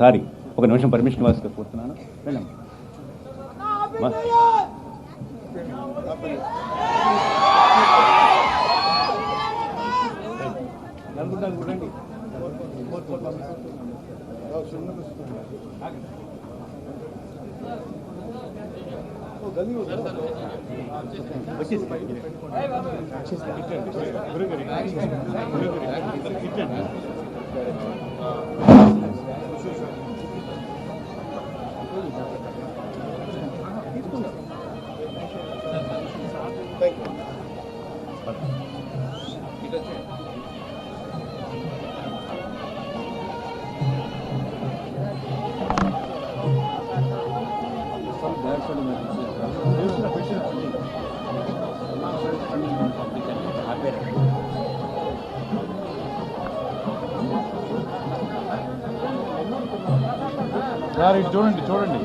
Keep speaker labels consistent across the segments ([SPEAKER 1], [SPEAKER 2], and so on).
[SPEAKER 1] Sorry ఒక నిమిషం permission వాసుగా కోరుతున్నాను.
[SPEAKER 2] సార్ ఇటు చూడండి చూడండి.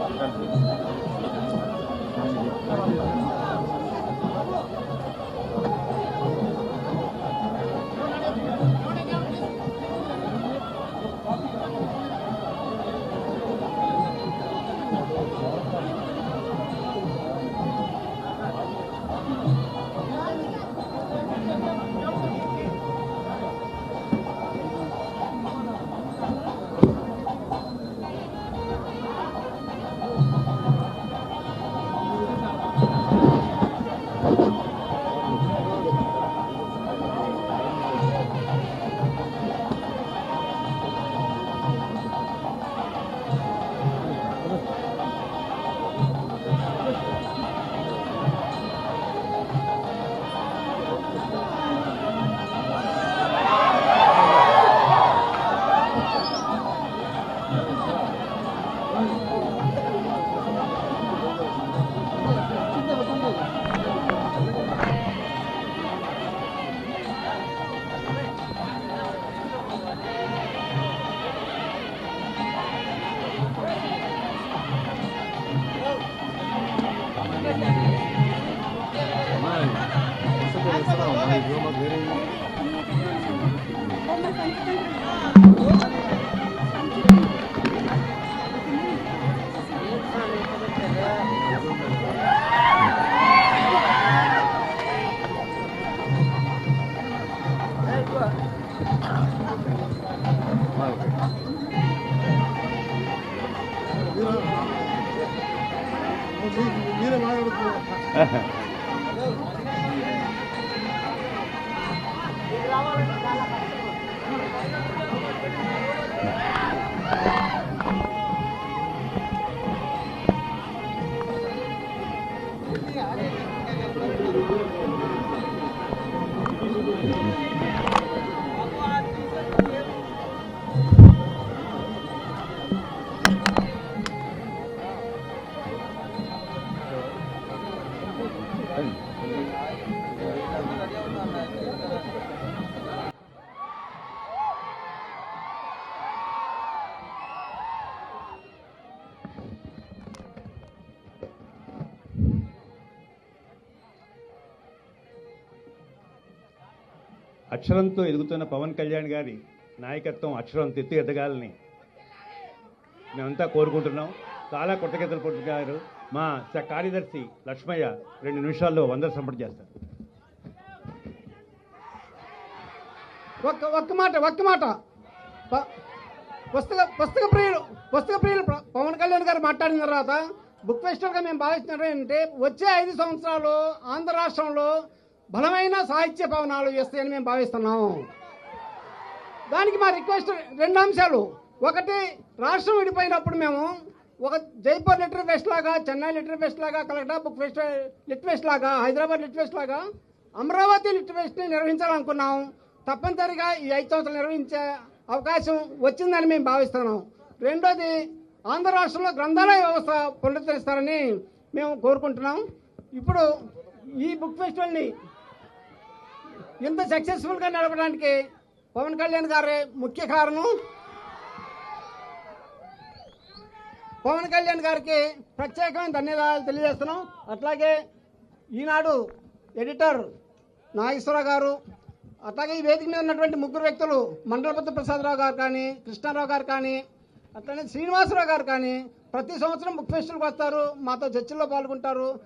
[SPEAKER 1] అక్షరంతో ఎదుగుతున్న పవన్ కళ్యాణ్ గారి నాయకత్వం అక్షరంతో ఎత్తు ఎదగాలని మేమంతా కోరుకుంటున్నాం. చాలా కృతజ్ఞతలు పొందుతారు. మా కార్యదర్శి లక్ష్మయ్య 2 నిమిషాల్లో వందరు సంపటి చేస్తారు.
[SPEAKER 3] ఒక్క మాట పుస్తక ప్రియులు పవన్ కళ్యాణ్ గారు మాట్లాడిన తర్వాత బుక్ ఫెస్టివల్గా మేము భావిస్తున్నాం ఏంటంటే వచ్చే 5 సంవత్సరాలు ఆంధ్ర రాష్ట్రంలో బలమైన సాహిత్య భవనాలు వేస్తాయని మేము భావిస్తున్నాం. దానికి మా రిక్వెస్ట్ 2 అంశాలు. ఒకటి, రాష్ట్రం విడిపోయినప్పుడు మేము ఒక జైపూర్ లిటరీ ఫెస్ట్ లాగా, చెన్నై లిటరీ ఫెస్ట్ లాగా, Kolkata book fest lit fest లాగా, హైదరాబాద్ లిట్ ఫెస్ట్ లాగా అమరావతి లిట్ ఫెస్ట్ని నిర్వహించాలనుకున్నాం. తప్పనిసరిగా ఈ 5 సంవత్సరాలు నిర్వహించే అవకాశం వచ్చిందని మేము భావిస్తున్నాం. రెండోది, ఆంధ్ర రాష్ట్రంలో గ్రంథాలయ వ్యవస్థ పునరుద్ధరిస్తారని మేము కోరుకుంటున్నాం. ఇప్పుడు ఈ బుక్ ఫెస్టివల్ని ఇంత సక్సెస్ఫుల్గా నడపడానికి పవన్ కళ్యాణ్ గారే ముఖ్య కారణం. పవన్ కళ్యాణ్ గారికి ప్రత్యేకమైన ధన్యవాదాలు తెలియజేస్తున్నాం. అట్లాగే ఈనాడు ఎడిటర్ నాగేశ్వరరావు గారు, అట్లాగే ఈ వేదిక మీద ఉన్నటువంటి 3 వ్యక్తులు మండలపతి ప్రసాదరావు గారు కానీ, కృష్ణారావు గారు కానీ, అట్లనే శ్రీనివాసరావు గారు కానీ ప్రతి సంవత్సరం బుక్ ఫెస్టివల్కి వస్తారు, మాతో చర్చల్లో పాల్గొంటారు,